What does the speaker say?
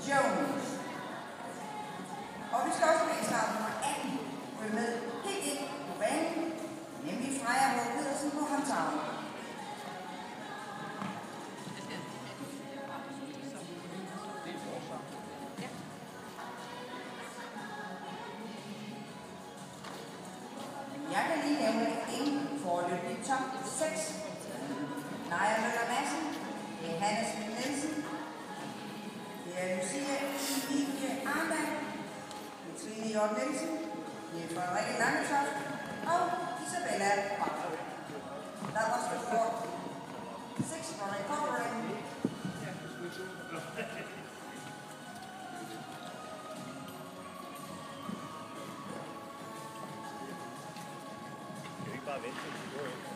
Jones. Og vi skal også med start nummer 18 følge med helt ind på banen, nemlig Freja H. Pedersen på håndtagen. Jeg kan lige nævne en foreløbig top 6. Naja Møller Madsen, det er Hanne Schmidt Nielsen, det er Lucia Emilie Armand, det er Trine Hjort Nielsen, det er Frederikke Langetoft og Isabella Bartler. That was the 6 for recovering. Bare vente, til det går ikke.